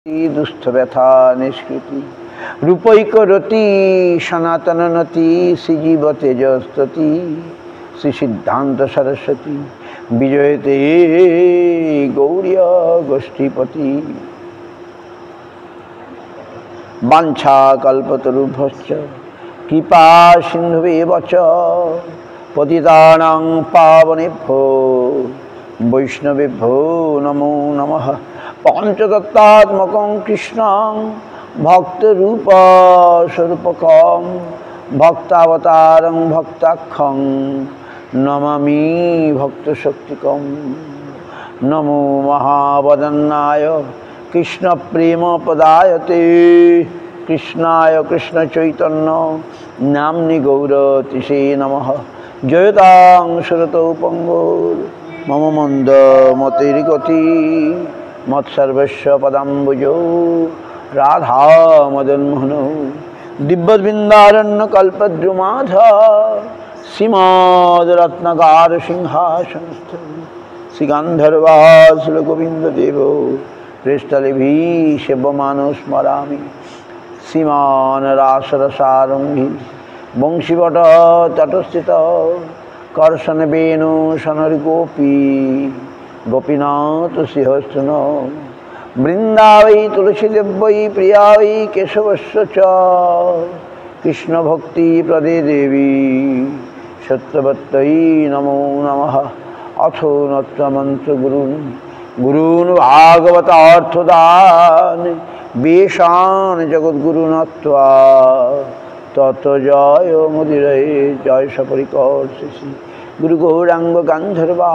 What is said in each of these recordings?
दुस्थ व्यथा निष्कृति रूपैकरति सनातन नति श्रीजीव तेजस्तति श्री सिद्धांत सरस्वती विजयते गौरिया गोष्ठीपति वाञ्छा कल्पतरुभ्यश्च कृपा सिन्धुवेव च पतितानां पावनेभ्यो वैष्णवेभ्यो नमो नमः। पंचतत्त्वात्मकं कृष्णं भक्तरूपस्वरूपकं भक्तावतारं भक्ताख्यं नमामि भक्तशक्तिकं। नमो महावदन्नाय कृष्णप्रेमपदायते कृष्णाय कृष्णचैतन्य नाम्नि गौरतिसे नमः। जयतां सुरतौ पंगुर् मम मंद मतिर्गति मत्सर्वस्व पदाम्बुजौ राधा मदन मोहनौ दिव्यवृंदारण्य कल्पद्रुमाधा श्रीमद्रत्नगार सिंहासनस्थ श्रीगंधर्वासुर गोविंद देवो पृष्ठलिभि सेव्यमानो स्मरामि। श्रीमान रासरसारंभि वंशीवट तटस्थित कर्शन वेणु सनर गोपी गोपीनाथ श्रीहस्तन वृंदावै तुलसी देव्यै प्रिया वै केशवस्य च कृष्ण भक्ति प्रदे देवी सत्यवत्यै नमो नमः। अथो नत्वमंत्र गुरून् भागवतार्थदान् वेशान जगद्गुरु नत्वा ततो जय मुदिरे जय सपरिकर श्री गुरु गौरांग गांधर्वा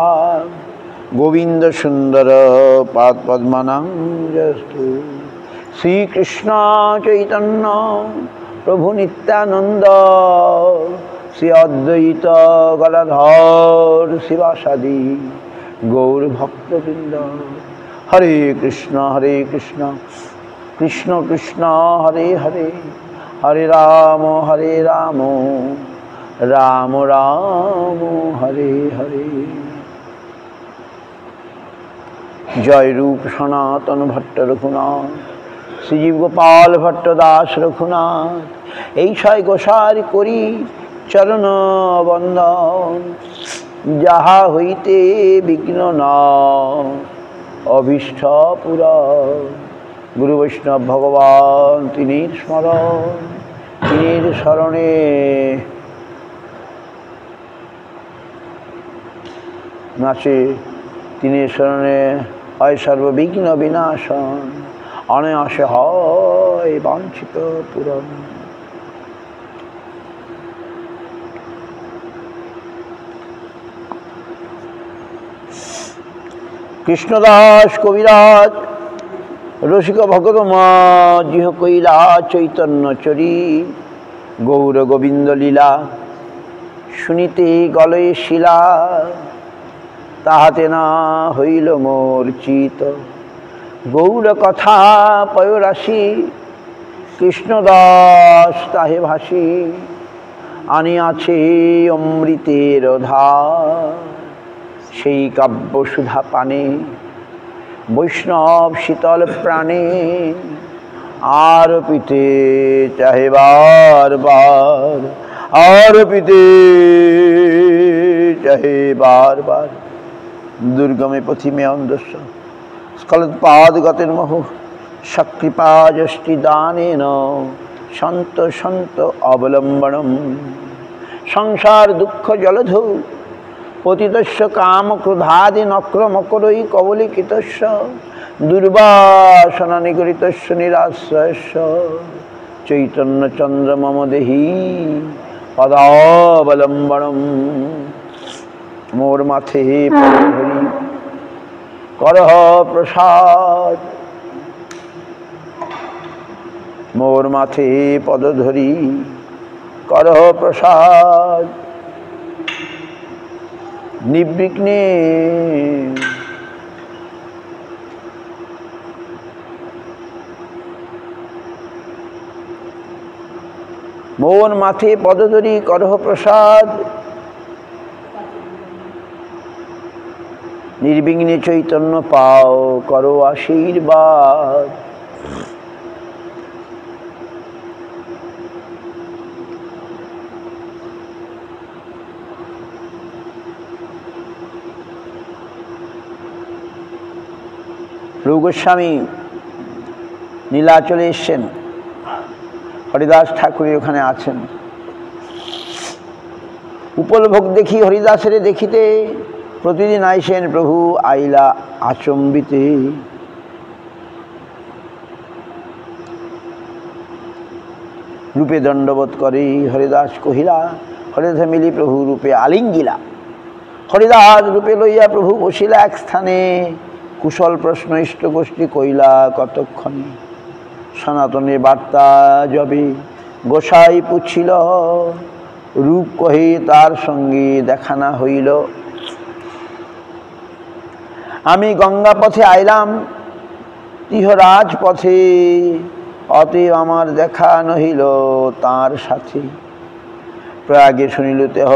गोविंद सुंदर पाद पद्मनांजस्तु। श्री कृष्ण चैतन्य प्रभु नित्यानंद श्री अद्वैत गदाधर शिवासादि गौर भक्तवृंद। हरे कृष्ण कृष्ण कृष्ण हरे हरे हरे राम राम राम हरे हरे। जय रूप सनातन भट्ट रघुनाथ श्रीजीव गोपाल भट्ट दास रघुनाथ ऐसाई गोसार करी चरण बंदन जहा हईते विघ्न नाम अभीष्ट पुरा गुरु वैष्णव भगवान तिनिर स्मरण तिनिर शरणे नाचे तिनिर शरणे হয় সর্ববিঘ্ন বিনাশন অনায়াসে হয় বাঞ্ছিত পূরণ। কৃষ্ণদাস কবিরাজ রসিক ভগত জিহ কৈলা চৈতন্য চরি গৌর গোবিন্দ লীলা শুনিতে গলয়ে শিলা তাহাতে না হইল মোর চিত গৌর কথা পয়রাশি কৃষ্ণদাস তাহে ভাসি আনিয়াছে অমৃতের ধার সেই কাব্য সুধা পানে বৈষ্ণব শীতল প্রাণে আর পিতে চাহে বার বার আর পিতে চাহে বার বার। দুর্গমে পথিমে অন্ধস্য স্খলৎপাদ গতের মোহ সকৃপা যষ্টি দানেন সন্ত সন্ত অবলম্বনম সংসার দুঃখ জলধৌ পতিতস্য কাম ক্রোধাদি নক্রমকরৈ কবলিকিতস্য দুর্বাসনা নিগরিতস্য নিরাশ্রয়স্য চৈতন্য চন্দ্র মম দেহি পদাবলম্বনম। মোর মাথে পদধরি করহ প্রসাদ মোর মাথে পদধরি করহ প্রসাদ নির্বিঘ্নে মোর মাথে পদধরি করহ প্রসাদ निर्विघ्ने चैतन्य पाओ करो आशीर्वाद। গোস্বামী নীলাচলে এসছেন, হরিদাস ঠাকুর ওখানে আছেন। উপলভোগ দেখি হরিদাসের দেখিতে, প্রতিদিন আইসেন প্রভু আইলা আচম্বিতে। রূপে দণ্ডবোধ করে হরিদাস কহিলা, হরিদাস মিলি প্রভু রূপে আলিঙ্গিলা। হরিদাস রূপে লইয়া প্রভু বসিলা এক স্থানে, কুশল প্রশ্ন ইষ্ট গোষ্ঠী কইলা কতক্ষণে। সনাতনে বার্তা যবে গোসাই পুছিল, রূপ কহে তার সঙ্গে দেখা না হইল। আমি গঙ্গা পথে আইলাম তীহরাজ পথে, অতএব আমার দেখা নহিল তার সাথে। প্রয়াগে শুনিল তেহ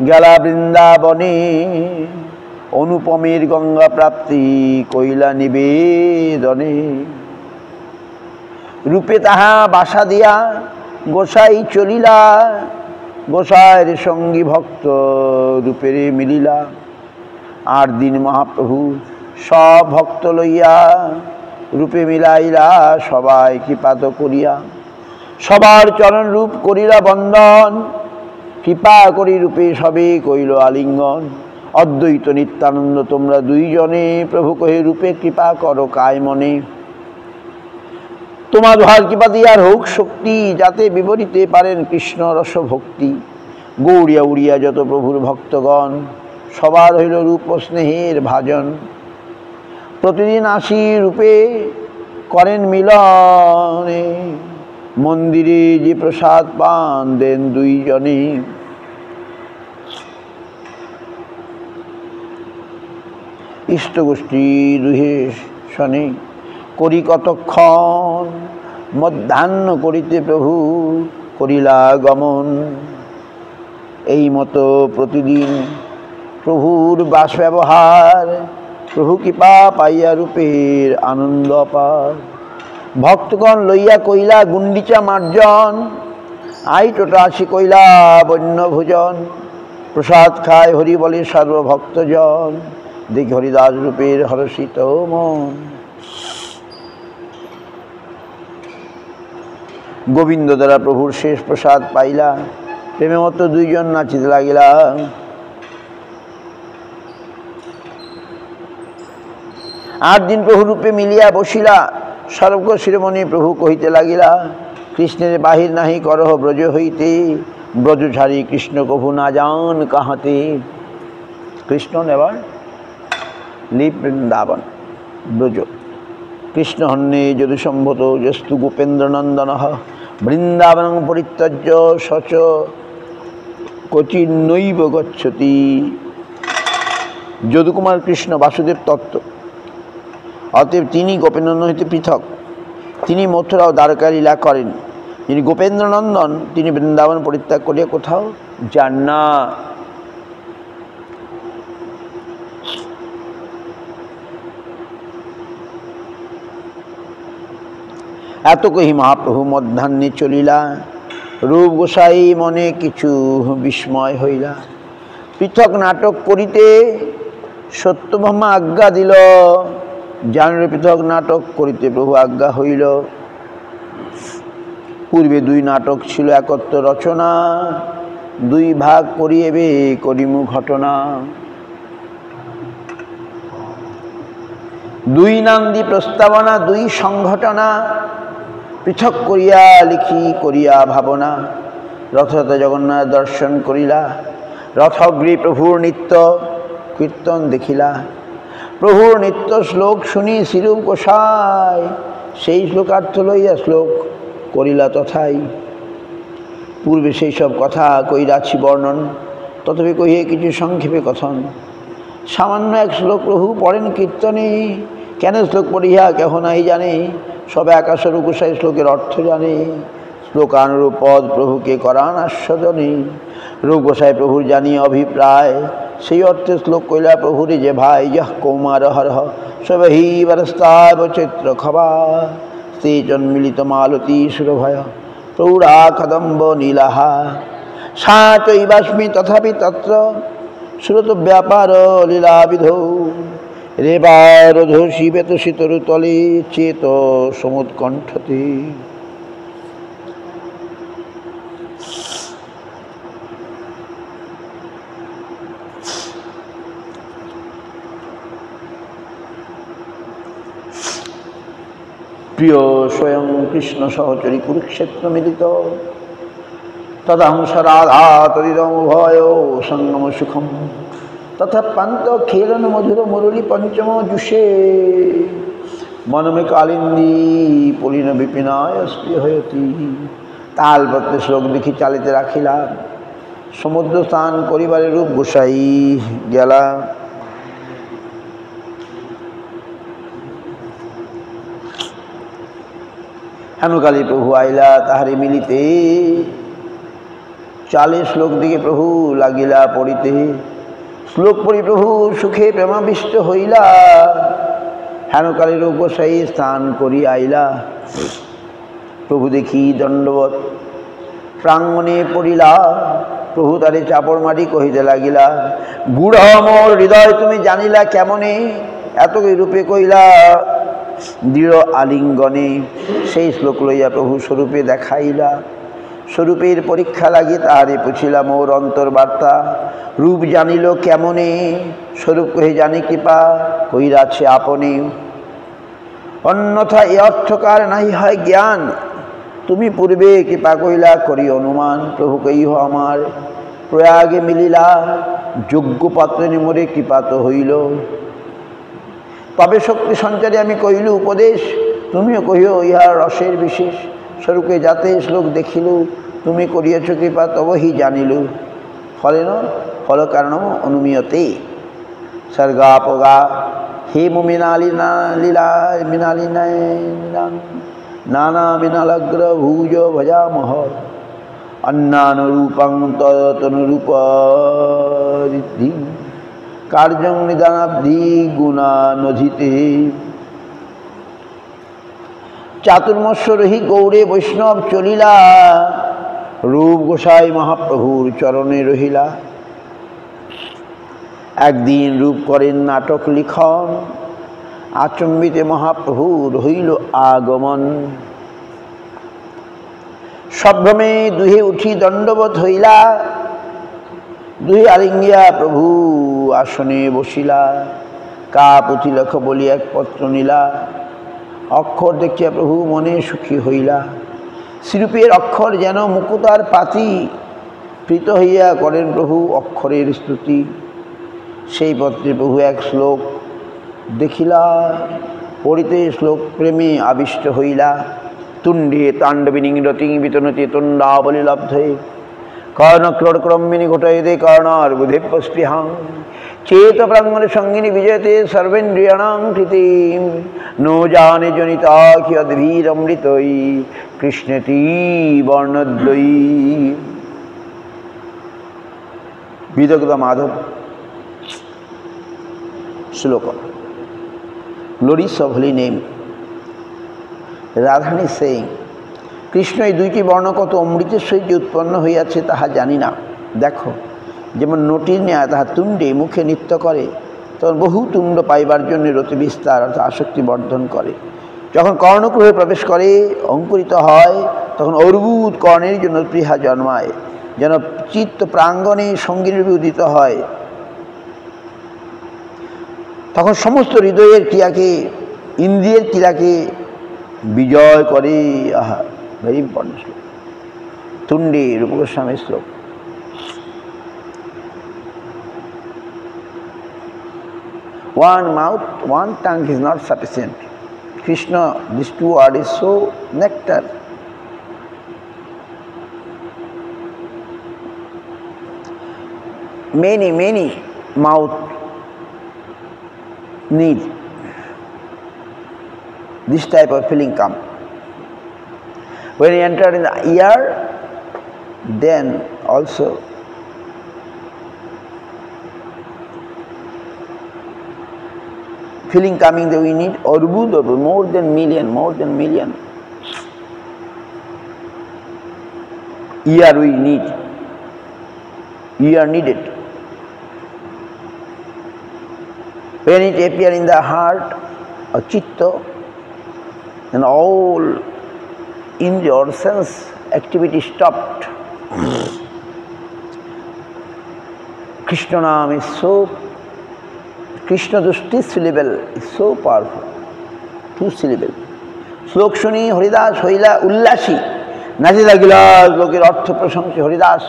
গেলা বৃন্দাবনে, অনুপমের গঙ্গা প্রাপ্তি কইলা নিবেদনে। রূপে তাহা বাসা দিয়া গোসাই চলিলা, গোসাইয়ের সঙ্গী ভক্ত রূপেরে মিলিলা। 8 দিন মহাপ্রভু সব ভক্ত লইয়া, রূপে মিলাইলা সবাই কৃপাত করিয়া। সবার চরণ রূপ করিলা বন্দন, কৃপা করি রূপে সবে কইল আলিঙ্গন। অদ্বৈত নিত্যানন্দ তোমরা দুইজনে, প্রভু কহে রূপে কৃপা করো কায় মনে। তোমার দোহার কৃপা দিয়ার হোক শক্তি, যাতে বিবরিতে পারেন কৃষ্ণ রস ভক্তি। গৌড়িয়া উড়িয়া যত প্রভুর ভক্তগণ, সবার হইল রূপ স্নেহের ভাজন। প্রতিদিন আসি রূপে করেন মিলনে, মন্দিরে যে প্রসাদ পান দেন দুইজনে। ইষ্টগোষ্ঠী দুহে শনে করি কতক্ষণ, মধ্যাহ্ন করিতে প্রভু করিলা গমন। এই মতো প্রতিদিন প্রভুর বাস ব্যবহার, প্রভু কৃপা পাইয়া রূপের আনন্দ অপার। ভক্তগণ লইয়া কইলা গুন্ডিচা মার্জন, আই টোটা আসি কইলা বন্য ভোজন। প্রসাদ খায় হরি বলে সর্বভক্তজন, দেখি হরিদাস রূপের হরষিত মন। গোবিন্দ দ্বারা প্রভুর শেষ প্রসাদ পাইলা, প্রেমে মতো দুইজন নাচিতে লাগিলা। 8 দিন প্রভু রূপে মিলিয়া বসিলা, সর্ব শিরোমণি প্রভু কহিতে লাগিলা। কৃষ্ণের বাহির নাহি করহ ব্রজ হইতে, ব্রজ ছাড়ি কৃষ্ণ প্রভু না যান কাহাতে। কৃষ্ণ নেবার লিপ বৃন্দাবন ব্রজ, কৃষ্ণ হন্যে যদু সম্ভত যস্তু গোপেন্দ্র নন্দন। বৃন্দাবন পরিত্যজ্য সচ কচিন্নৈব গচ্ছতি। যদুকুমার কৃষ্ণ বাসুদেব তত্ত্ব, অতএব তিনি গোপেন্দ্রনন্দন হইতে পৃথক। তিনি মথুরা ও দ্বারকা লীলা করেন। যিনি গোপেন্দ্রনন্দন তিনি বৃন্দাবন পরিত্যাগ করিয়া কোথাও যান না। এত কহি মহাপ্রভু মধ্যাহ্নে চলিলা, রূপ গোসাই মনে কিছু বিস্ময় হইলা। পৃথক নাটক করিতে সত্যভামা আজ্ঞা দিল, জানুরে পৃথক নাটক করিতে প্রভু আজ্ঞা হইল। পূর্বে 2 নাটক ছিল একত্র রচনা, 2 ভাগ করিয়েবে করিমু ঘটনা। 2 নান্দি প্রস্তাবনা 2 সংঘটনা, পৃথক করিয়া লিখি করিয়া ভাবনা। রথযাত্রা জগন্নাথ দর্শন করিলা, রথগৃহে প্রভুর নিত্য কীর্তন দেখিলা। প্রভুর নিত্য শ্লোক শুনি শ্রীরূপ গোসাই, সেই শ্লোকার্থ লইয়া শ্লোক করিলা তথাই। পূর্বে সেই সব কথা কইরাছি বর্ণন, তথাপি কহিয়ে কিছু সংক্ষেপে কথন। সামান্য এক শ্লোক প্রভু পড়েন কীর্তনে, কেন শ্লোক পড়িয়া কেহ নাই জানে। সবে আকাশস্বরূপ গোসাই শ্লোকের অর্থ জানে, শ্লোকানুরূপ পদ প্রভুকে করান আস্বাদনে। রূপ গোসাই প্রভুর জানিয়ে অভিপ্রায়, সেই অর্থে শ্লোক কইলা প্রভুরে যে ভাই। যহ কৌমার হরহ সবহি বরস্তাব চৈত্র খবা, তে জন্মিলিত মালতী সুরভয় প্রৌঢ়া কদম্ব নীলাহা। সা চৈবাস্মি তথাপি তত্র শ্রুত ব্যাপার লীলাবিধৌ, রেবারোধসী বেতসী তরুতলে চেত সমুৎকণ্ঠতে। প্রিয় স্বয়ং কৃষ্ণ সহচরী কুরুক্ষেত্র মিলিত, তদাংশ রাধা তদিদম উভয় সঙ্গম সুখম, তথা পান্ত খেলন মধুর মুরলী পঞ্চম জুষে, মনমে কালিন্দী পুলিন বিপিনায় স্পৃহয়তি। তালপত্রে শ্লোক দেখি চালিতে রাখিলাম, সমুদ্র স্নান করিবারে রূপ গোসাই গেলা। হেনুকালী প্রভু আইলা তাহারে মিলিতে, চালে শ্লোক দিকে প্রভু লাগিলা পড়িতে। শ্লোক পড়ি প্রভু সুখে প্রেমাবিষ্ট হইলা, হেনুকালীর গোসাই স্নান করি আইলা। প্রভু দেখি দণ্ডবৎ প্রাঙ্গণে পড়িলা, প্রভু তারে চাপড় মারি কহিতে লাগিলা, গুঢ় মোর হৃদয় তুমি জানিলা কেমনে, এত রূপে কইলা দৃঢ় আলিঙ্গনে। সেই শ্লোক লইয়া প্রভু স্বরূপে দেখাইলা, স্বরূপের পরীক্ষা লাগি তাহারে পুছিলা মোর অন্তর্বার্তা, রূপ জানিল কেমনে, স্বরূপ কহে জানি কৃপা কইরাছে আপনে। অন্যথা এ অর্থকার নাহি হয় জ্ঞান, তুমি পূর্বে কৃপা কইলা করি অনুমান। প্রভু কইহ আমার প্রয়াগে মিলিলা, যোগ্য পাত্রে নিমরে কৃপাত হইল। তবে শক্তি সঞ্চারে আমি কহিল উপদেশ, তুমিও কহিও ইহার রসের বিশেষ। স্বরূপে যাতে শ্লোক দেখিল, তুমি করিয়াছ কৃপা তবহি জানিল। ফলেন ফল কারণ অনুমীয়তে সর্গাপগা হে মিনালি লীলা মিনালিনায় নানা মিনালগ্র ভুজ ভজামহ, অন্যানুরূপং তদনুরূপরিদ্ধি, কার্যং নিদানাব্ধি গুণানধিতে। চাতুর্মস্বরহি গৌরে বৈষ্ণব চলিলা, রূপ গোসাই মহাপ্রভুর চরণে রহিলা। একদিন রূপ করেন নাটক লিখন, আচম্বিতে মহাপ্রভুর হইল আগমন। সভ্রমে দুহে উঠি দণ্ডবৎ হইলা, দুহে আলিঙ্গিয়া প্রভু আসনে বসিলা। কা পুঁথিলেখ বলি এক পত্র নিলা, অক্ষর দেখিয়া প্রভু মনে সুখী হইলা। শ্রীরূপের অক্ষর যেন মুকুতার পাতি, প্রীত হইয়া করেন প্রভু অক্ষরের স্তুতি। সেই পত্রে প্রভু এক শ্লোক দেখিলা, পড়িতে শ্লোক প্রেমে আবিষ্ট হইলা। তুণ্ডে তাণ্ডবিনী রতিং বিতনতি তুণ্ডাবলী লব্ধে, কর্ণক্রোড়ক্রম্বিনী ঘটয়তে কর্ণার বুধে স্পৃহাং, চেত প্রাঙ্গণে সঙ্গিনী বিজয়তে সর্বেন্দ্রিয়াণাং কৃতিম, নো জানে জনিতা কিয়দ্ভীর অমৃতই কৃষ্ণেতি বর্ণদ্বয়ী। বিদগ্ধ মাধব শ্লোক। Glories of holy name. Radharani saying, Krishna এই দুইটি বর্ণ কত অমৃতের সহিত উৎপন্ন হইয়াছে তাহা জানি না। দেখো, যেমন নটির ন্যায় তাহা তুণ্ডে মুখে নৃত্য করে, তখন বহু তুণ্ড পাইবার জন্য রতি বিস্তার অর্থাৎ আসক্তি বর্ধন করে। যখন কর্ণকুহে প্রবেশ করে, অঙ্কুরিত হয়, তখন অর্বুদ কর্ণের জন্য প্রিহা জন্মায়, যেন চিত্ত প্রাঙ্গণে সঙ্গীরূপে উদিত হয়। তখন সমস্ত হৃদয়ের ক্রিয়াকে, ইন্দ্রিয়ের ক্রিয়াকে বিজয় করে। আহা, ভেরি ইম্পর্টেন্ট শ্লোক। তুণ্ডে রূপ গোস্বামীর শ্লোক। One mouth, one tongue is not sufficient. Krishna, this two word is so nectar. Many mouth need this type of feeling come. When you enter in the ear, then also feeling coming that we need Arbud, more than million. Ear we need. Ear needed. When it appears in the heart or chitta, then all indriya or sense activity stopped. Krishna Nam is so, Krishna Dushti syllable is so powerful. 2 syllable. শ্লোক শুনি হরিদাস হইলা উল্লাসী, নাচে লাগিলা লোকের অর্থ প্রশংসী Haridas.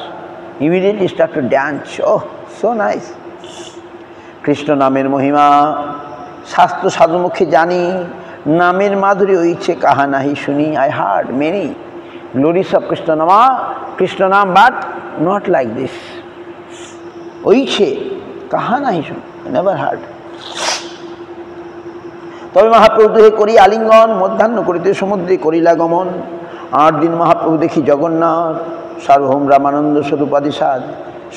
Immediately start to dance. Oh, so nice. Krishna নামের মহিমা শাস্ত্র সাধুমুখে জানি, নামের মাধুরী হইছে কাহা নাহি শুনি। I heard many glories of Krishna Nama, Krishna Nam, but not like this. হইছে কাহা নাহি শুনি, never heard. তবে মহাপ্রভু দেহে করি আলিঙ্গন, মধ্যাহ্ন করিতে সমুদ্রে করিলা গমন। 8 দিন মহাপ্রভু দেখি জগন্নাথ, সার্বভৌম রামানন্দ স্বরূপাদি সাধ।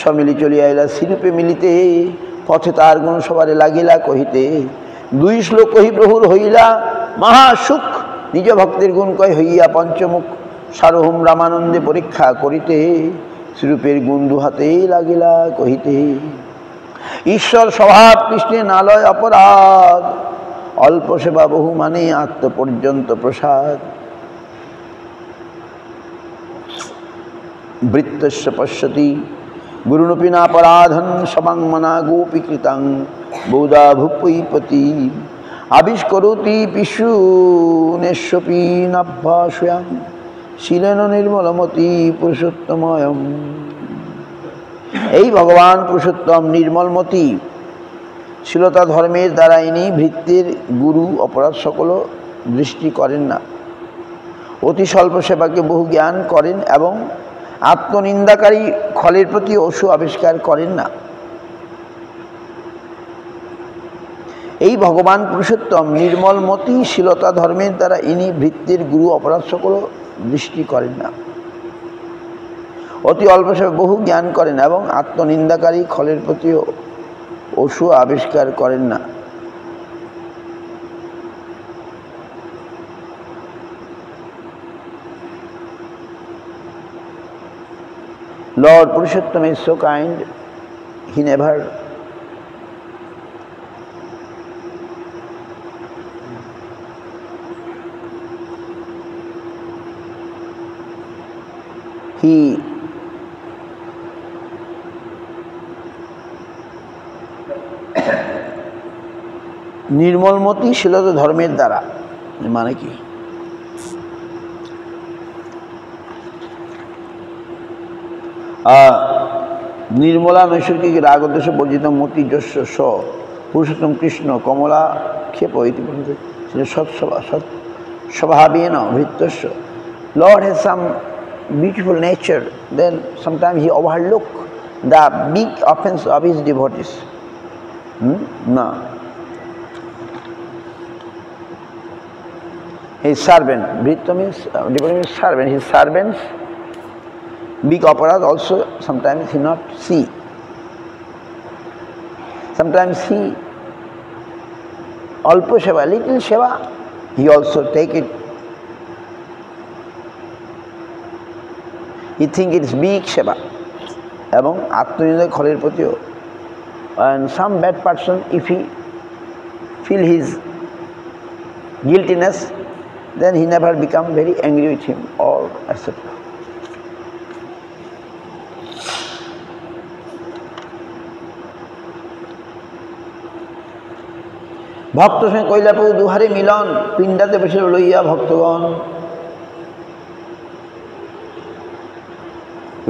সমিলি চলিয়া আইলা শ্রীরূপে মিলিতে, পথে তার গুণ সবারে লাগিলা কহিতে। 2 শ্লোক কহি প্রভুর হইলা মহাসুখ, নিজ ভক্তের গুণ কয় হইয়া পঞ্চমুখ। সার্বভৌম রামানন্দে পরীক্ষা করিতে, শ্রীরূপের গুণ দুহাতে লাগিলা কহিতে। ঈশ্বর স্বভাব কৃষ্ণে নালয় অপরাধ, অল্প সেবা বহু মানে আত্ম পর্যন্ত প্রসাদ। বৃত্তস্য পশ্যতি গুরুণপি নাপরাধন, সবাংমনা গোপীকৃতাং বৌদা ভূপৈপতি। আবিষ্করতি পিশুনেশ্বপি নাভ্যাসয়াং, শিলেন নির্মলমতি পুরুষোত্তময়ম। এই ভগবান পুরুষোত্তম নির্মলমতি, শীলতা ধর্মের দ্বারা ইনি ভৃত্যের গুরু অপরাধ সকল দৃষ্টি করেন না। অতি স্বল্প সেবাকে বহু জ্ঞান করেন এবং আত্মনিন্দাকারী খলের প্রতি অসু আবিষ্কার করেন না। এই ভগবান পুরুষোত্তম নির্মলমতি, শীলতা ধর্মের দ্বারা ইনি ভৃত্যের গুরু অপরাধ সকল দৃষ্টি করেন না। অতি অল্প সেবা বহু জ্ঞান করেন এবং আত্মনিন্দাকারী খলের প্রতি অসু আবিষ্কার করেন না। Lord Purushottam is so kind, he never নির্মলমতি শীলতা ধর্মের দ্বারা মানে কি? নির্মলা নৈসর্গিক রাগদ্বেষ বর্জিত মতি যস্য স পুরুষোত্তম কৃষ্ণ কমলা ক্ষেপ ইতি সৎস্বভাবেন ভৃত্যস্য। Lord has some beautiful nature, then sometimes he overlook the big offense of his devotees. No. His servant, Bhritta means devotee means servant. His servants big aparad also sometimes he not see. Sometimes he alpo seva, little seva, he also take it. He think it is big seva. এবং আত্মনিন্দা খলের প্রতিও, and some bad person if he feel his guiltiness, then he never become very angry with him or etc. ভক্ত সঙ্গে কৈলাপু দুহারে মিলন, পিণ্ডাতে বসে লইয়া ভক্তগণ।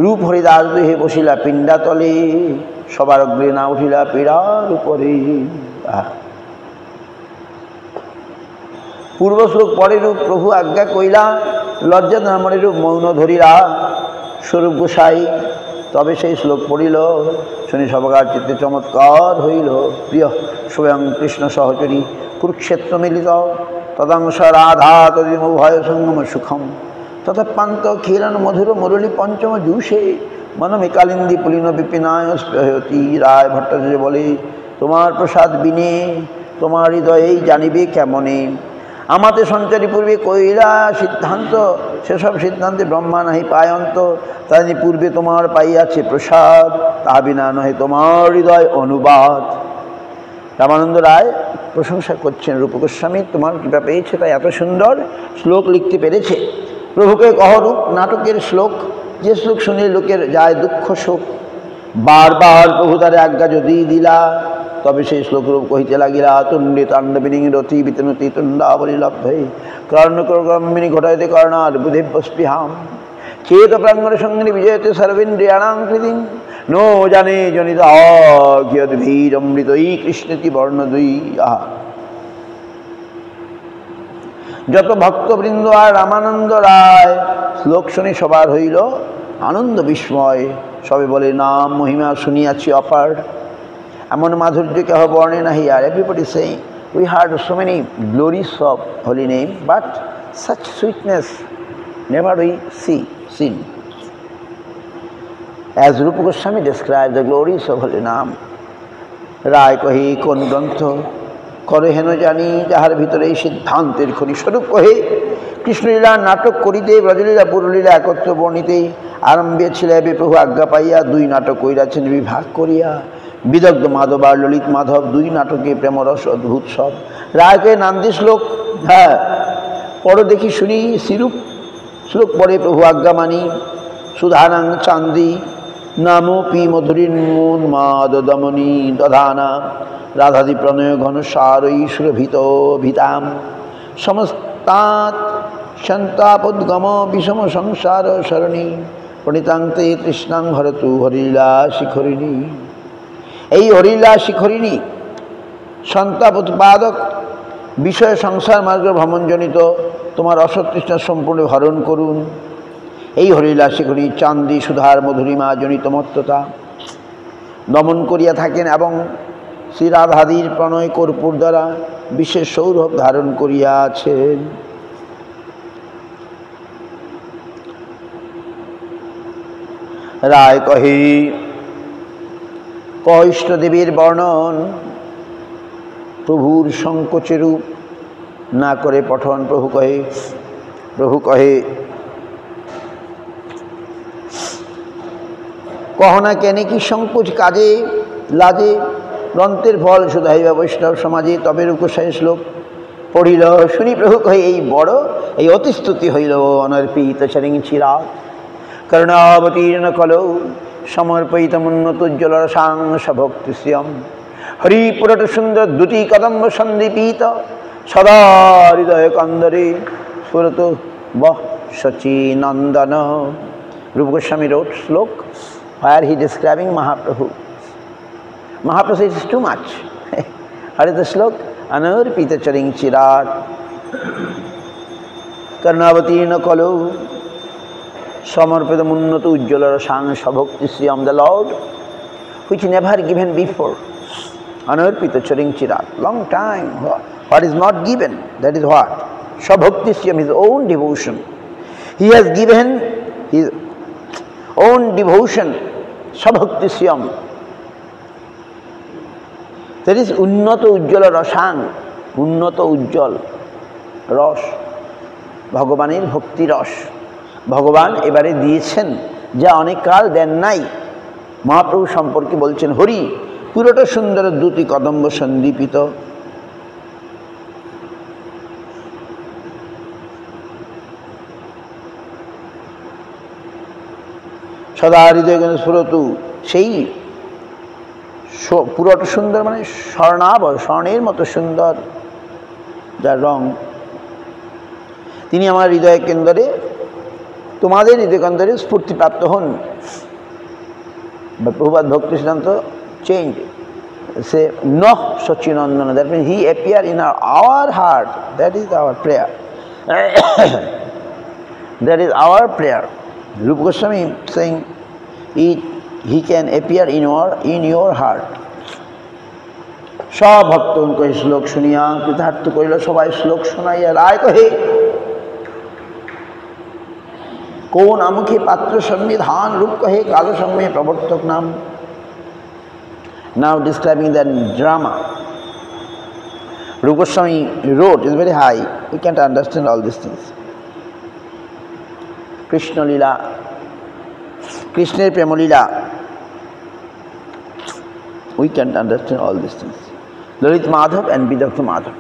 রূপ হরিদাস দেহে বসিলা পিণ্ডাতলে, সবার অগ্রে না উঠিলা পীড়ার উপরে। পূর্ব শ্লোক পরে রূপ প্রভু আজ্ঞা কইলা, লজ্জা নামরে রূপ মৌন ধরিলা স্বরূপ গোসাই। তবে সেই শ্লোক পড়িল, শুনি সবকার চিত্তে চমৎকার হইল। প্রিয় স্বয়ং কৃষ্ণ সহচরী কুরুক্ষেত্র মিলিত, তদাংশ রাধা তদিমুভয় সঙ্গম সুখম। তথা পান্ত ক্ষীরণ মধুর মুরলী পঞ্চম জুষে, মনমে কালিন্দী পুলিন বিপিনায় স্পৃহতি। রায় ভট্টাচার্য বলে, তোমার প্রসাদ বিনে তোমার হৃদয়েই জানিবে কেমনে। আমাদের সঞ্চারী পূর্বে কইলা সিদ্ধান্ত, সেসব সিদ্ধান্তে ব্রহ্মা নাহি পায়ন্ত। তাই পূর্বে তোমার পাইয়াছে প্রসাদ, তা বিনা নহে তোমার হৃদয় অনুবাদ। রামানন্দ রায় প্রশংসা করছেন রূপ গোস্বামী, তোমার কৃপা পেয়েছে তাই এত সুন্দর শ্লোক লিখতে পেরেছে। প্রভুকে কহরূপ নাটকের শ্লোক, যে শ্লোক শুনে লোকের যায় দুঃখ শোক। বারবার প্রভু তারে আজ্ঞা যদি দিলা, তবে সেই শ্লোকরূপ কহিতে লাগিলা। তুণ্ডে তাণ্ডবিনী রতি বিতনতি তুণ্ডাবলী লব্ধে কর্ণকর্গম্বিনী ঘটাইতে কর্ণার বুধেভ্য স্পৃহাম। চেত প্রাঙ্গণ সঙ্গিনী বিজয়তে সর্বেন্দ্রিয়াণাং কৃতিং নো জানে জনিত অজ্ঞধীর অমৃতই কৃষ্ণতি বর্ণদয়ী। আহা, যত ভক্তবৃন্দ আর রামানন্দ রায় শ্লোক শুনে সবার হইল আনন্দ বিস্ময়। সবে বলে নাম মহিমা শুনিয়াছি অপার, এমন মাধুর্য কেহ বর্ণে নাহি আর। Everybody saying we heard so many glories of holy name, but such sweetness never we seen. As Rupa Goswami described the glories of holy name, রায় কহে কোন গ্রন্থ করে হেন জানি, যাহার ভিতরে এই সিদ্ধান্তের খনি স্বরূপ কহে। কৃষ্ণলীলা নাটক করিতে ব্রজলীলা পুরলীলা একত্র বর্ণিতে আরম্ভে ছিলে প্রভু আজ্ঞা পাইয়া দুই নাটক কইরাছেন বিভাগ করিয়া। বিদগ্ধ মাধব আর ললিত মাধব দুই নাটকে প্রেমরস অদ্ভুত সব। রায়কে নান্দি শ্লোক, হ্যাঁ পড়ো দেখি শুনি শ্রীরূপ শ্লোক পড়ে প্রভু আজ্ঞা মানি। সুধানাং চান্দি নামপি মধুরীন মন মাদ দমনী দধানা রাধাদি প্রণয় ঘন সারই সুরভিত ভিতাম সমস্তাৎ সন্তাপোদ্গম বিষম সংসার সরণী প্রণীতান্তে কৃষ্ণাং হরতু হরিলা শিখরিণী। এই হরিলা শিখরিণী সন্তাপ উৎপাদক বিষয় সংসার মার্গ ভ্রমণজনিত তোমার অসতৃষ্ণা সম্পূর্ণ হরণ করুন। এই হরিলা শিখরিণী চান্দি সুধার মধুরিমা জনিত মত্ততা দমন করিয়া থাকেন এবং শ্রীরাধাদির প্রণয় কর্পূর দ্বারা বিশেষ সৌরভ ধারণ করিয়াছেন। রায় কহে কৈষ্ণদেবীর বর্ণন, প্রভুর সংকোচে রূপ না করে পঠন। প্রভু কহে কহনা কেনে কি সংকোচ কাজে লাজে, গ্রন্থের ফল শুধাইবা বৈষ্ণব সমাজে। তবে রূপসায় শ্লোক পড়িল শুনি প্রভু কহে এই বড় এই অতিস্তুতি হইল অনর্পিত চরিং চিরাগ করুণাবতীর্ণ কলৌ সমর্পিতমুন্নত উজ্জ্বলরসাংস ভক্তিস্যম। হরিপুরট সুন্দর দুটি কদম্ব সন্দীপিত সদা হৃদয় কন্দরে স্ফুরত বহ Sachinandan. Rupa Goswami wrote slok where he describing Mahaprabhu. Mahaprabhu says it's too much. What is the slok? Anarpita charing chirat karnavatino kalu samarpita munnatu ujjalara sangsha bhaktishyam. The Lord which never given before. Anarpita charing chirat, long time. What is not given, that is what? Sabhaktishyam, his own devotion. He has given his own devotion, sabhaktishyam. That is unnato ujjala rasang, unnato ujjal রস, ভগবানের ভক্তি রস ভগবান এবারে দিয়েছেন যা অনেক কাল দেন নাই। মহাপ্রভু সম্পর্কে বলছেন হরি পুরোটা সুন্দর দুটি কদম্ব সন্দীপিত। সদা হৃদয় স্ফুরতু, সেই পুরোটা সুন্দর মানে স্বর্ণাভর, স্বর্ণের মতো সুন্দর যার রং। তিনি আমার হৃদয় কেন্দ্রে তোমাদের হৃদয় কেন্দ্রে স্ফূর্তিপ্রাপ্ত হন। প্রভুপাদ ভক্তি সিদ্ধান্ত চেঞ্জ সে নহ Sachinandan, that means he appear in our heart, that is our prayer, that is our prayer. Rupa Goswami saying he can appear in your heart. সব ভক্তগণ কহে শ্লোক শুনিয়া কৃতার্থ করিল, সবাই শ্লোক শোনাইয়া। রায় কহে কোন আমুখে পাত্র সংবিধান, রূপ কহে কালো সঙ্গে প্রবর্তক নাম। Now describing the drama Rupa Goswami wrote is very high, we can't understand all these things. Krishna লীলা, কৃষ্ণের প্রেমলীলা, we can't understand all these things. Lalit Madhav and Bidagdha Madhav.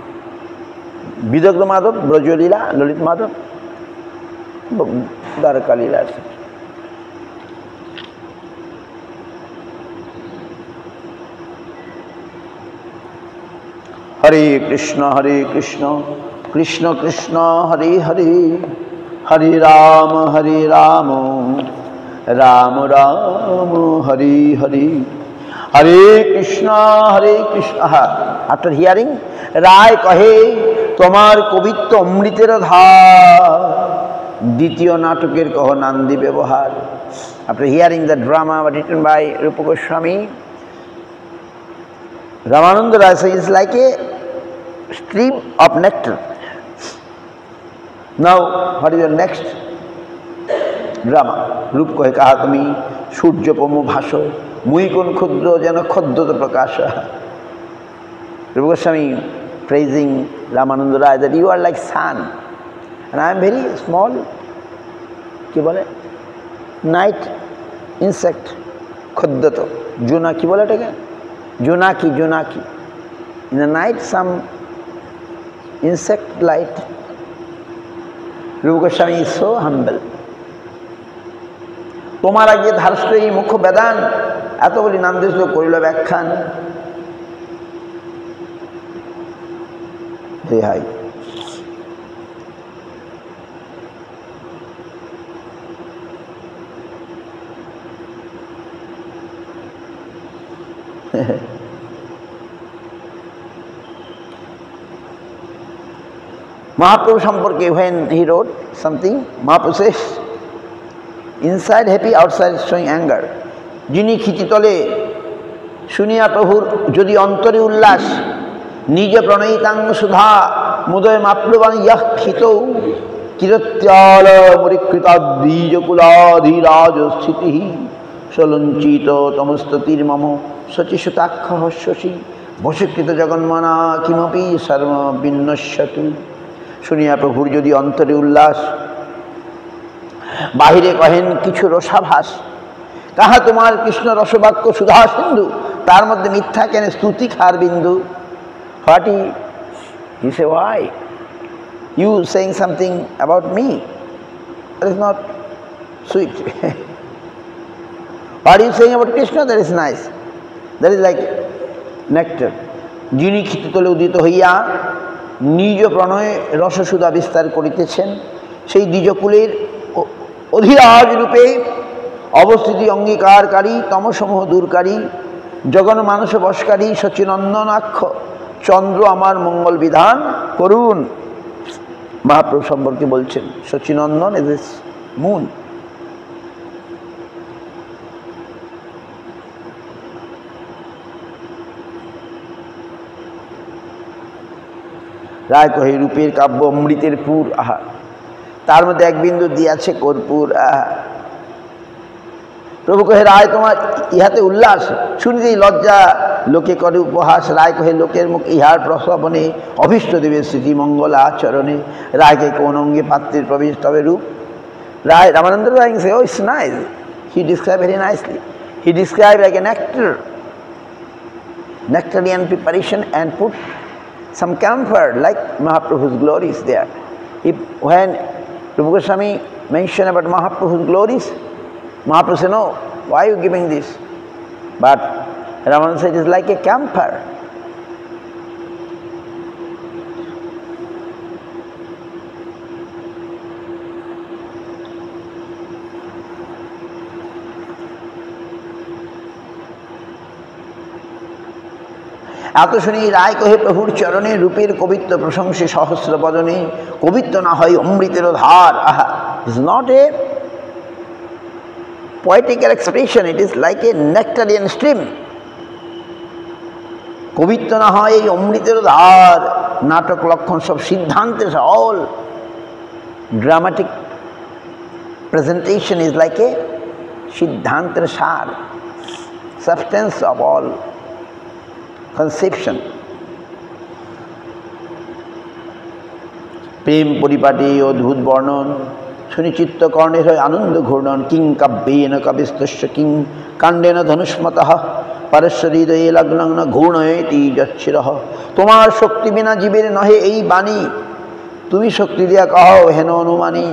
Bidagdha Madhav, Brajalila, Lalit Madhav, Dwaraka Leela, etc. Hare Krishna, Krishna Krishna, Hare Hare, Hare Rama, Rama Rama, Hare Hare. Hare Krishna. After hearing, Rai kahe, tomar kobitto amritera dhar. Ditiyo natoker kaho Nandi Vyavahar. After hearing the drama written by Rupa Goswami, Ramananda Rasa is like a stream of nectar. Now, what is your next drama? Rup kohe kaha tumi surya pomo bhasho mui kon khudro jeno khoddo prakasha. Rupa Goswami praising Ramananda Raya that you are like sun and I am very small, ki bole, night insect, khoddato, juna ki bole it again? Junaki. In the night, some insect light. Rupa Goswami is so humble. তোমার আগে ধার্ষ্ট এই মুখ্য বেদান এত বলি নামদেশ করিল ব্যাখ্যান। হে high Mahaprabhu সম্পর্কে when he wrote something, Mahaprabhu says, inside happy, outside showing anger. যিনি ক্ষিতিতলে শুনিয়া প্রভুর যদি অন্তরে উল্লাস, নিজ প্রণয়িতাঙ্গ সুধা মুদয় মাপ্লবান ইহ ক্ষিতৌ কিরত্যাল মরিকৃতাদ্বীজকুলাধিরাজ স্থিতি সলঞ্চিত তমস্ততির মম শচিসুতাক্ষ শশী বশীকৃত জগন্মনা কিমপি সর্ব বিন্নস্যতু। শুনিয়া প্রভুর যদি অন্তরে উল্লাস, বাহিরে কহেন কিছু রসাভাস, কাহা তোমার কৃষ্ণ রসবাক্য সুধা সিন্ধু, তার মধ্যে মিথ্যা কেন স্তুতি খার বিন্দু। What he say, why you saying something about me, that is not sweet. What you saying about Krishna, that is nice, that is like nectar. যিনি ক্ষিতিতলে উদিত হইয়া নিজ প্রণয় রসসুধা বিস্তার করিতেছেন, সেই দ্বিজকুলের অধিরাজ রূপে অবস্থিতি অঙ্গীকারকারী তমসমূহ দূরকারী জগন মানস বশকারী শচীনন্দনাক্ষ চন্দ্র আমার মঙ্গল বিধান করুন। মহাপ্রভু সম্পর্কে বলছেন শচীনন্দন ইজ দিস মুন। রায় কহে রূপের কাব্য অমৃতের পুর, আহা, তার মধ্যে এক বিন্দু দিয়াছে কর্পূর, আহা। প্রভু কহে রায় তোমার ইহাতে উল্লাস, শুনিতেই লজ্জা লোকে করে উপহাস। রায় কহে লোকের মুখ ইহার প্রসবনে অভীষ্ট দেবে স্মৃতি মঙ্গল আচরণে। রায়কে কোন অঙ্গে পাত্রের প্রবেশ তবে রূপ। রায় রামানন্দ রায় সে, oh it's nice, he describe very nicely, he describe like a nectar, nectarian preparation and put some camphor like Mahaprabhu's glories there. If when Rupa Goswami mentioned about Mahaprabhu's glories, Mahaprabhu said, no, why are you giving this? But Ramananda said, it is like a camphor. এত শুনি রায় কহে প্রভুর চরণে রূপের কবিত্ব প্রশংসে সহস্র বদনে, কবিত্ব না হয় অমৃতের ধার, আহা। Is not a poetical expression, it is like a nectarian stream. কবিত্ব না হয় এই অমৃতের ধার, নাটক লক্ষণ সব সিদ্ধান্তে, all dramatic presentation is like a সিদ্ধান্তের সার, substance of all conception. প্রেম পরিপাটি অদ্ভুত বর্ণন, শুনি চিত্ত কর্ণের হয় আনন্দ ঘূর্ণন। কিং কাব্যেন কবিস্তস্য কিং কাণ্ডেন ধনুষ্মতঃ পরশ্বরী হৃদয়ে লগ্ন ঘূর্ণয়তি যচ্ছিরঃ। তোমার শক্তি বিনা জীবের নহে এই বাণী, তুমি শক্তি দিয়া কহ হেন অনুমানী।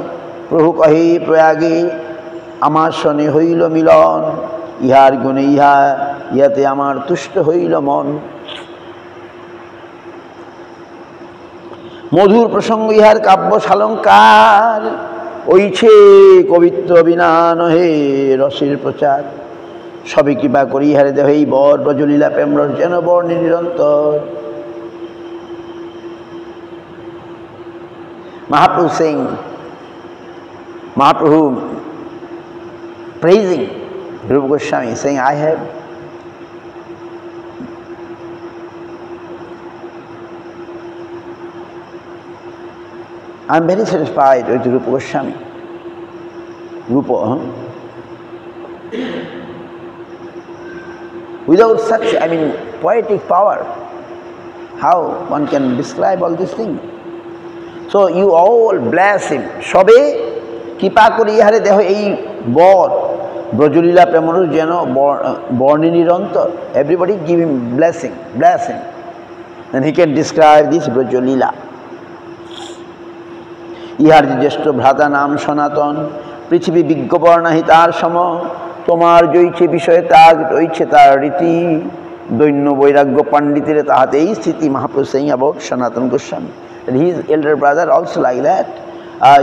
প্রভু কহে প্রয়াগে আমার সনে হইল মিলন, ইহার গুণে ইহাতে আমার তুষ্ট হইল মন। মধুর প্রসঙ্গ ইহার কাব্য সালঙ্কার, ওইছে কবিত্ব বিনা নহে রসের প্রচার। সবে কৃপা করি ইহারে দেহ এই বর ব্রজলীলা প্রেম রস যেন বর্ণে নিরন্তর। Mahaprabhu saying, Mahaprabhu praising Rupa Goswami, saying, I'm very satisfied with Rupa Goswami. Rupa, without such, poetic power, how one can describe all these things? So you all bless him. সবে কৃপা করি ইহারে দেহ এই বর ব্রজলীলা প্রেমরস যেন বর্ণে নিরন্তর। Everybody give him blessing, bless him. Then he can describe this ব্রজলীলা। ইহার যে জ্যেষ্ঠ ভ্রাতা নাম সনাতন, পৃথিবী বিজ্ঞপর নাহি তার সম। তোমার জয়ছে বিষয়ে ত্যাগ রইছে তার রীতি, দৈন্য বৈরাগ্য পণ্ডিতের তাহাতেই স্থিতি। Mahaprabhu saying about Sanatana Goswami, and his elder brother also like that.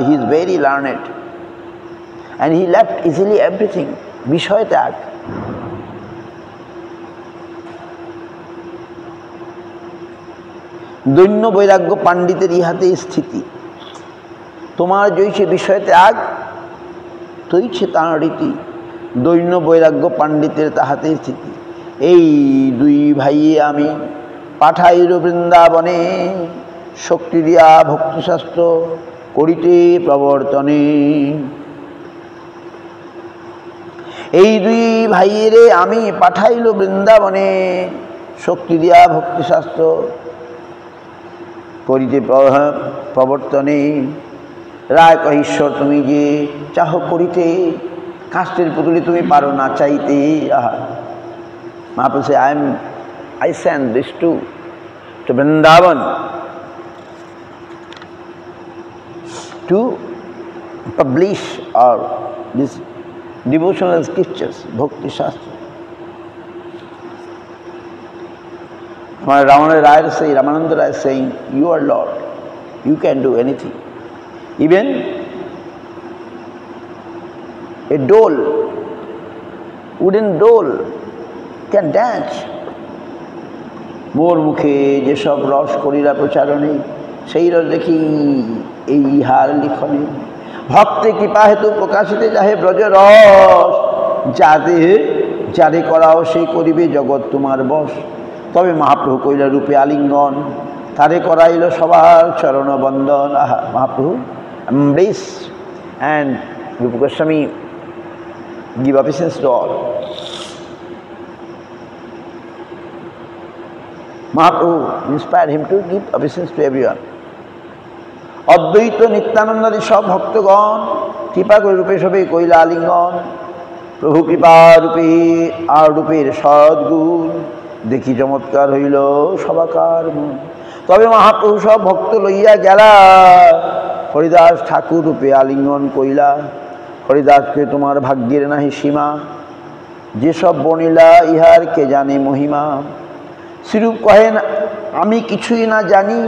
He is very learned, and he left easily everything. বিষয় ত্যাগ। দৈন্য বৈরাগ্য পণ্ডিতের ইহাতেই স্থিতি। তোমার জয়ছে বিষয় ত্যাগ তৈছে তাঁর রীতি, দৈন্য বৈরাগ্য পণ্ডিতের তাহাতেই স্থিতি। এই দুই ভাইয়ে আমি পাঠাইল বৃন্দাবনে, শক্তি দিয়া ভক্তিশাস্ত্র করিতে প্রবর্তনে। এই দুই ভাইয়েরে আমি পাঠাইল বৃন্দাবনে, শক্তি দিয়া ভক্তিশাস্ত্র করিতে প্রবর্তনে। রায় কহ ঈশ্বর তুমি যে চাহ করিতে, কাষ্টের পুতুলি তুমি পারো না চাইতে। Mahaprabhu say, I send this to Vrindavan to publish our this devotional scriptures, Bhakti Shastra. Ramananda Rai is saying, you are Lord, you can do anything. Even a dole, wooden dole can dance. মোর মুখে যেসব রস করিলা প্রচারণে, সেই রস দেখি এই ইহার লিখনে। ভক্তে কৃপা হেতু প্রকাশিতে যাহে ব্রজ রস, যারে করাও সেই করিবে জগৎ তোমার বশ। তবে মহাপ্রভু কইলা রূপে আলিঙ্গন, তারে করাইল সবার চরণ বন্দন। Mahaprabhu embrace and Rupa Goswami give obeisance to all. Mahaprabhu inspired him to give obeisance to everyone. অদ্বৈত নিত্যানন্দাদি সব ভক্তগণ কৃপা করে রূপে সবে কইলা আলিঙ্গন। প্রভু কৃপা রূপে আর রূপের সদ্গুণ, দেখি চমৎকার হইল সবাকার মন। তবে মহাপ্রভু সব ভক্ত লইয়া গেলা, হরিদাস ঠাকুর রূপে আলিঙ্গন কইলা। হরিদাসকে তোমার ভাগ্যের নাহি সীমা, যেসব বনিলা ইহার কে জানে মহিমা। শ্রীরূপ কহেন আমি কিছুই না জানি,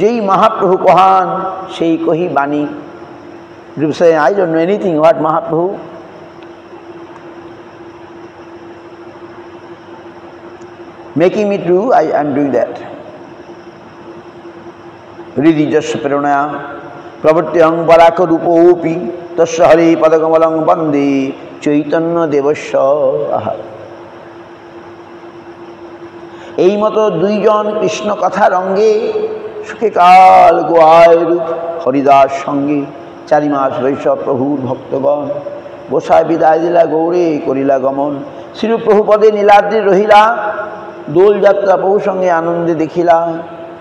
যেই মহাপ্রভু কহান সেই কহি বাণী। Rupa say, I don't know anything what Mahaprabhu. Making me do, I am doing that. হৃদি যস্য প্রেরণয়া প্রবর্ত্যং পরাক রূপোপি তস্য হরি পদকমলং বন্দে চৈতন্য দেবস্য। এই মতো দুইজন কৃষ্ণ কথা রঙ্গে, সুখে কাল গোয়ায় রূপ হরিদাস সঙ্গে। 4 মাস রইস প্রভুর ভক্তগণ, গোসায় বিদায় দিলা গৌরে করিলা গমন। শ্রীরূপ প্রভু পদে নীলাদ্রি রহিলা, দোলযাত্রা প্রভু সঙ্গে আনন্দে দেখিলা।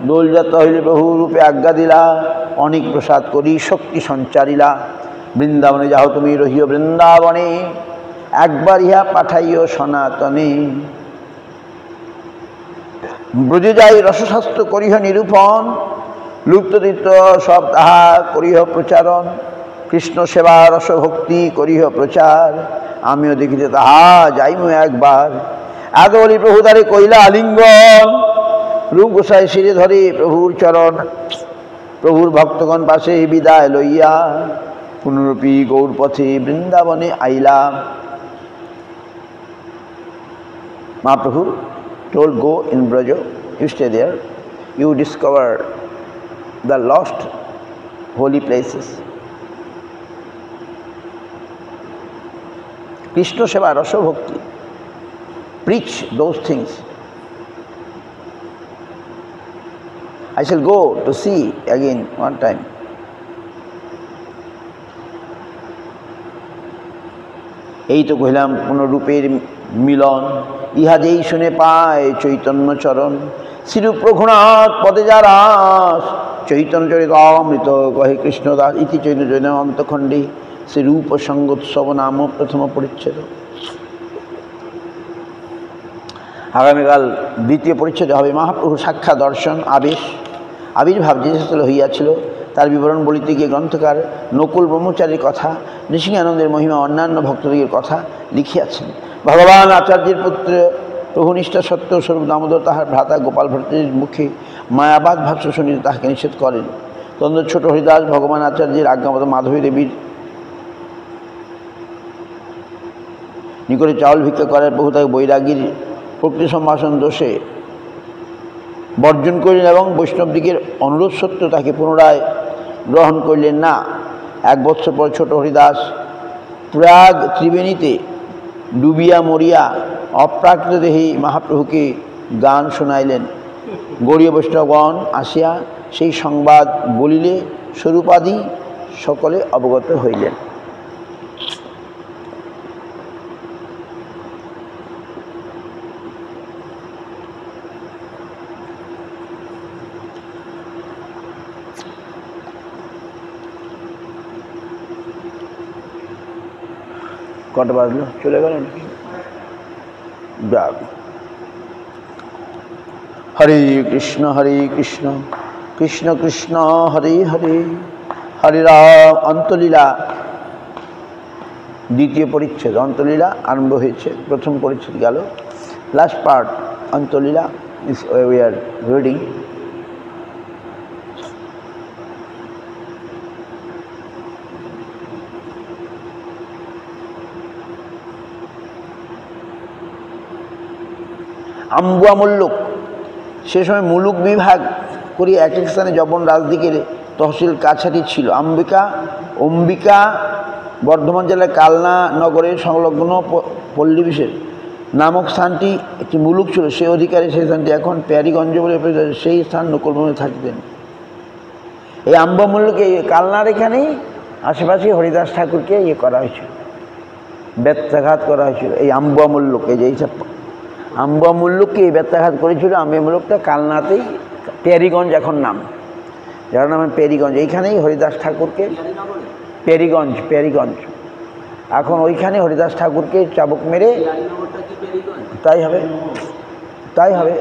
দোলযাত্রা হইলে প্রভু রূপে আজ্ঞা দিলা, অনেক প্রসাদ করি শক্তি সঞ্চারিলা। বৃন্দাবনে যাও তুমি রহিও বৃন্দাবনে, একবার ইহা পাঠাইও সনাতনে। ব্রজে যাই রসশাস্ত্র করিহ নিরূপণ, লুপ্ততীর্থ সব তাহা করিহ প্রচারণ, কৃষ্ণ সেবা রসভক্তি করিহ প্রচার, আমিও দেখিতে তাহা যাইমু একবার। এত বলি প্রভু তারে কইলা আলিঙ্গন, রূপ গোসাই শিরে ধরে প্রভুর চরণ, প্রভুর ভক্তগণ পাশে বিদায় লইয়া, পুনরূপী গৌর পথে বৃন্দাবনে আইলাম। Mahaprabhu told, go in Braja, you stay there, you discover the lost holy places. Krishna Seva, Rasa Bhakti, preach those things. I shall go to see again one time. এই তো কহিলাম পুনরূপের মিলন, ইহা যেই শুনে পায় চৈতন্য চরণ, শ্রীরূপ রঘুনাথ পদে যারা চৈতন্য চরিতামৃত কহে কৃষ্ণদাস। ইতি চৈতন্য চৈতন্য অন্তখণ্ডে শ্রীরূপ সঙ্গোৎসব নাম প্রথম পরিচ্ছেদ। আগামীকাল দ্বিতীয় পরিচ্ছেদে হবে মহাপ্রভু সাক্ষাৎ দর্শন, আবির্ভাব যে স্থলে হইয়াছিল তার বিবরণ বলিতে গিয়ে গ্রন্থকার নকুল ব্রহ্মচারীর কথা, নৃসিংহানন্দের মহিমা, অন্যান্য ভক্তদিগের কথা লিখিয়াছেন। ভগবান আচার্যের পুত্র প্রভুনিষ্ঠা সত্য স্বরূপ দামোদর তাহার ভ্রাতা গোপাল ভট্টাচার্যের মুখে মায়াবাদ ভাষ্য শুনিতে তাহাকে নিষেধ করেন। তদন্ত ছোট হরিদাস ভগবান আচার্যের আজ্ঞামত মাধবী দেবীর নিকটে চাউল ভিক্ষা করার প্রভু তাকে বৈরাগীর প্রকৃতি সম্ভাষণ দোষে বর্জন করিলেন এবং বৈষ্ণবদিগের অনুরোধ সত্ত্বেও তাকে পুনরায় গ্রহণ করিলেন না। 1 বৎসর পর ছোট হরিদাস প্রয়াগ ত্রিবেণীতে ডুবিয়া মরিয়া অপ্রাকৃত দেহে মহাপ্রভুকে গান শোনাইলেন। গৌড়ীয় বৈষ্ণবগণ আসিয়া সেই সংবাদ বলিলে স্বরূপাদি সকলে অবগত হইলেন। কটা বাজলো? চলে গেল নাকি? যাক, হরে কৃষ্ণ কৃষ্ণ কৃষ্ণ হরে হরে, হরে রাম। অন্তলীলা দ্বিতীয় পরিচ্ছেদ, অন্তলীলা আরম্ভ হয়েছে। প্রথম পরিচ্ছেদ গেল, last part Antyalila is we are reading. Ambuya Mulluk, সে সময় মুলুক বিভাগ করি এক এক স্থানে যবন রাজদিকের তহসিল কাছারি ছিল। অম্বিকা বর্ধমান জেলার কালনা নগরের সংলগ্ন পল্লী বিশেষ নামক স্থানটি একটি মুলুক ছিল। সে অধিকারী সেই স্থানটি এখন প্যারিগঞ্জ বলে পরিচিত। সেই স্থান নকুলভূমি থাকতেন। এই আম্বুয়া মুল্লুকে কালনার এখানেই আশেপাশে হরিদাস ঠাকুরকে করা হয়েছিল, ব্যত্যাঘাত করা হয়েছিল। এই আম্বুয়া মুল্লুক, এই যে এইসব আম্বুয়া মুল্লুককে ব্যত্যাঘাত করেছিল। আম্বুয়া মুল্লুকটা কালনাতেই, প্যারিগঞ্জ এখন নাম, যার নাম প্যারিগঞ্জ। এইখানেই হরিদাস ঠাকুরকে, প্যারিগঞ্জ এখন ওইখানে হরিদাস ঠাকুরকে চাবুক মেরে, তাই হবে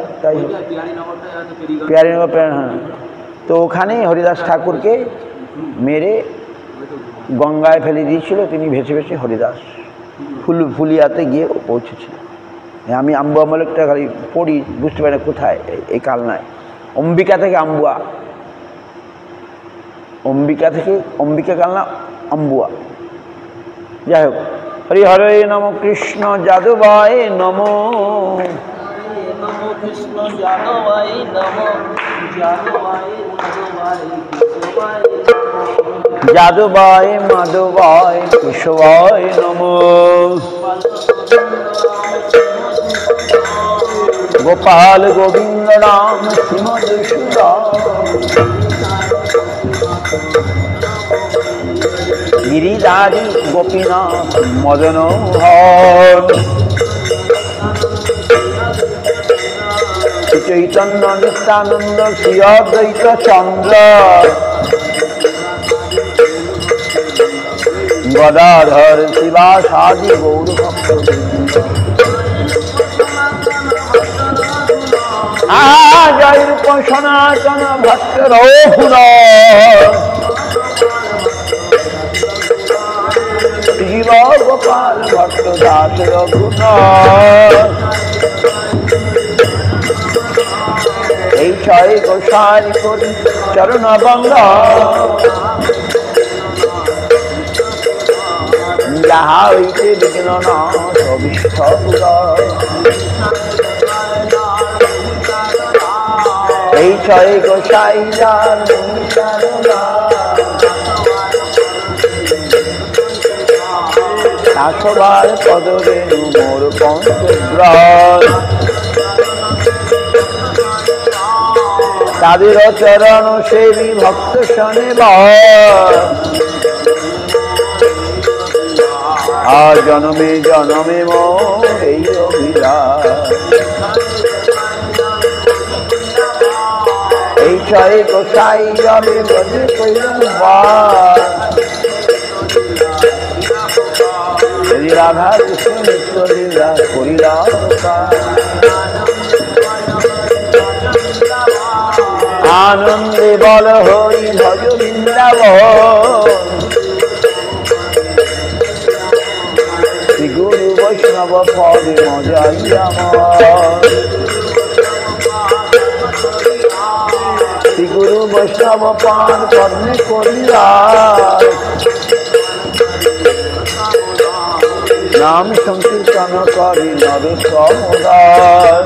প্যারিনগর, হ্যাঁ। তো ওখানেই হরিদাস ঠাকুরকে মেরে গঙ্গায় ফেলে দিয়েছিল। তিনি ভেসে ভেসে হরিদাস ফুলিয়াতে গিয়ে পৌঁছেছিল। আমি আম্বুয়া মুল্লুকটা খালি পড়ি, বুঝতে পারি না কোথায়। এই কালনায় অম্বিকা থেকে আম্বুয়া, অম্বিকা কালনা আম্বুয়া। যাই হোক, হরি হরে নম কৃষ্ণ যাদবায় নম, যাদবায় মাধবায় কেশবায় নম, গোপাল গোবিন্দ রাম শ্রীমধুসূদন, গিরিধারী গোপীনাথ মদন মোহন, চৈতন্য নিত্যানন্দ শ্রী অদ্বৈত চন্দ্র, গদাধর শিবাসাদি গৌর ভক্ত, জয় রূপ সনাতন ভক্ত রঘুন জীব গোপাল ভট্ট দাস রঘুন এই ছয় গোসাই করি চরণ বঙ্গ যাহা হইতে বিঘ্ন নবিষ্ঠ এই ছয় গোসাই সবার পদরেণু মোর পঞ্চগ্রহ তাদের চরণ সেবী ভক্ত শোনেব আর জনমে জনমে মোর এই অভিলাষ এই ছয় গোসাই যাবে বলে রাধা কৃষ্ণ নিত্য লীলা করিলা আনন্দে বল হরি ভজ বৃন্দাবন শ্রী গুরু বৈষ্ণব পদে মজাই আমার শ্রী গুরু বৈষ্ণব পান কর্মে করিলা নাম সংকীর্তন করি নরে সমুদায়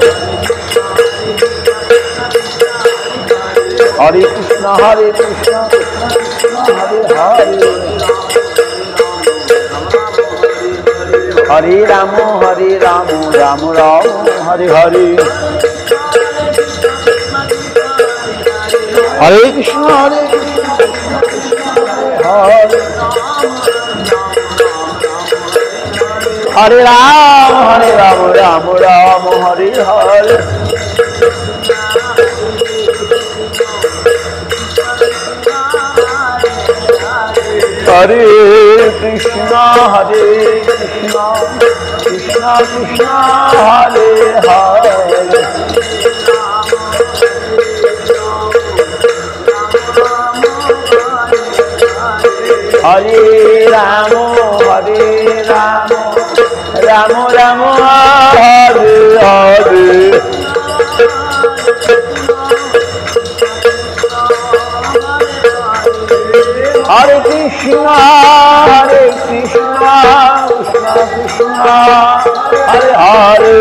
হরে কৃষ্ণ কৃষ্ণ কৃষ্ণ হরে হরে হরে রাম রাম রাম হরে হরে হরে কৃষ্ণ হরে হরে রাম রাম রাম হরে হরে হরে কৃষ্ণ কৃষ্ণ কৃষ্ণ হরে হরে হরে রাম রাম রাম হরে হরে হরে কৃষ্ণ কৃষ্ণ কৃষ্ণ হরে হরে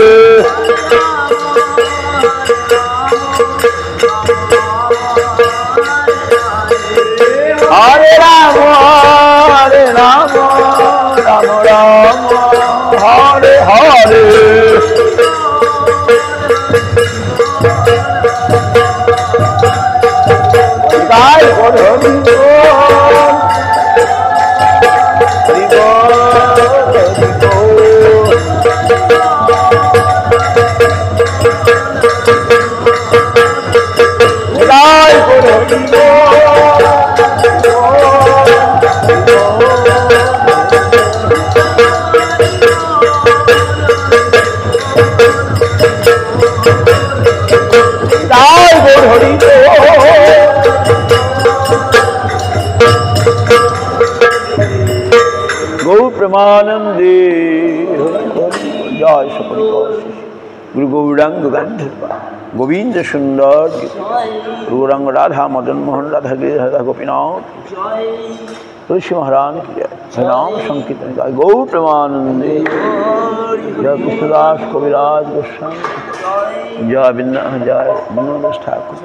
হরে রাম রাম রাম হরে হরে গায় হরি गौ प्रेमानंदे जय सकल गुरु गौरांग गंधर्व गोविंद सुंदर गौरांग राधा मदन मोहन राधा राधा गोपीनाथ तुलसी महाराज की जय नाम संकीर्तन गाय गौ प्रेमानंदे जय कृष्णदास कविराज गोस्वामी जय विनोद ठाकुर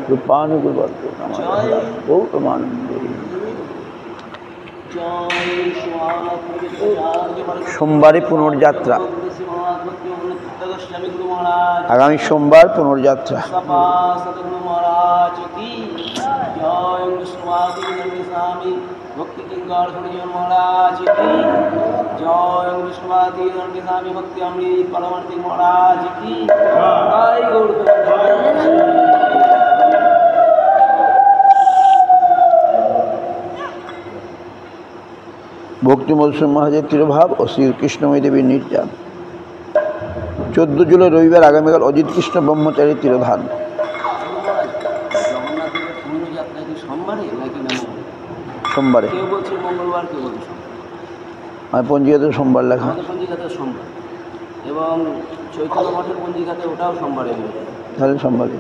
रूपानुगुरु गौ प्रेमानंदे सोमवार पुनर्यात्रा आगामी सोमवार पुनर्यात्रा भक्ति मधुसूदन महाराज तिरुभाव और श्री कृष्णमयी देवी निर्यान 14 জুলাই রবিবার আগামীকাল অজিত কৃষ্ণ ব্রহ্মচারী তিরোধান। জগন্নাথের পুণ্যযাত্রা কি সোমবারে নাকি সোমবারে। কেউ বলছে মঙ্গলবার, কেউ বলছে আর পঞ্জিকাতে সোমবার লেখা। আমাদের পঞ্জিকাতে সোমবার, এবং চৈতন্য মঠের পঞ্জিকাতে ওটাও সোমবারে। তাহলে সোমবারে।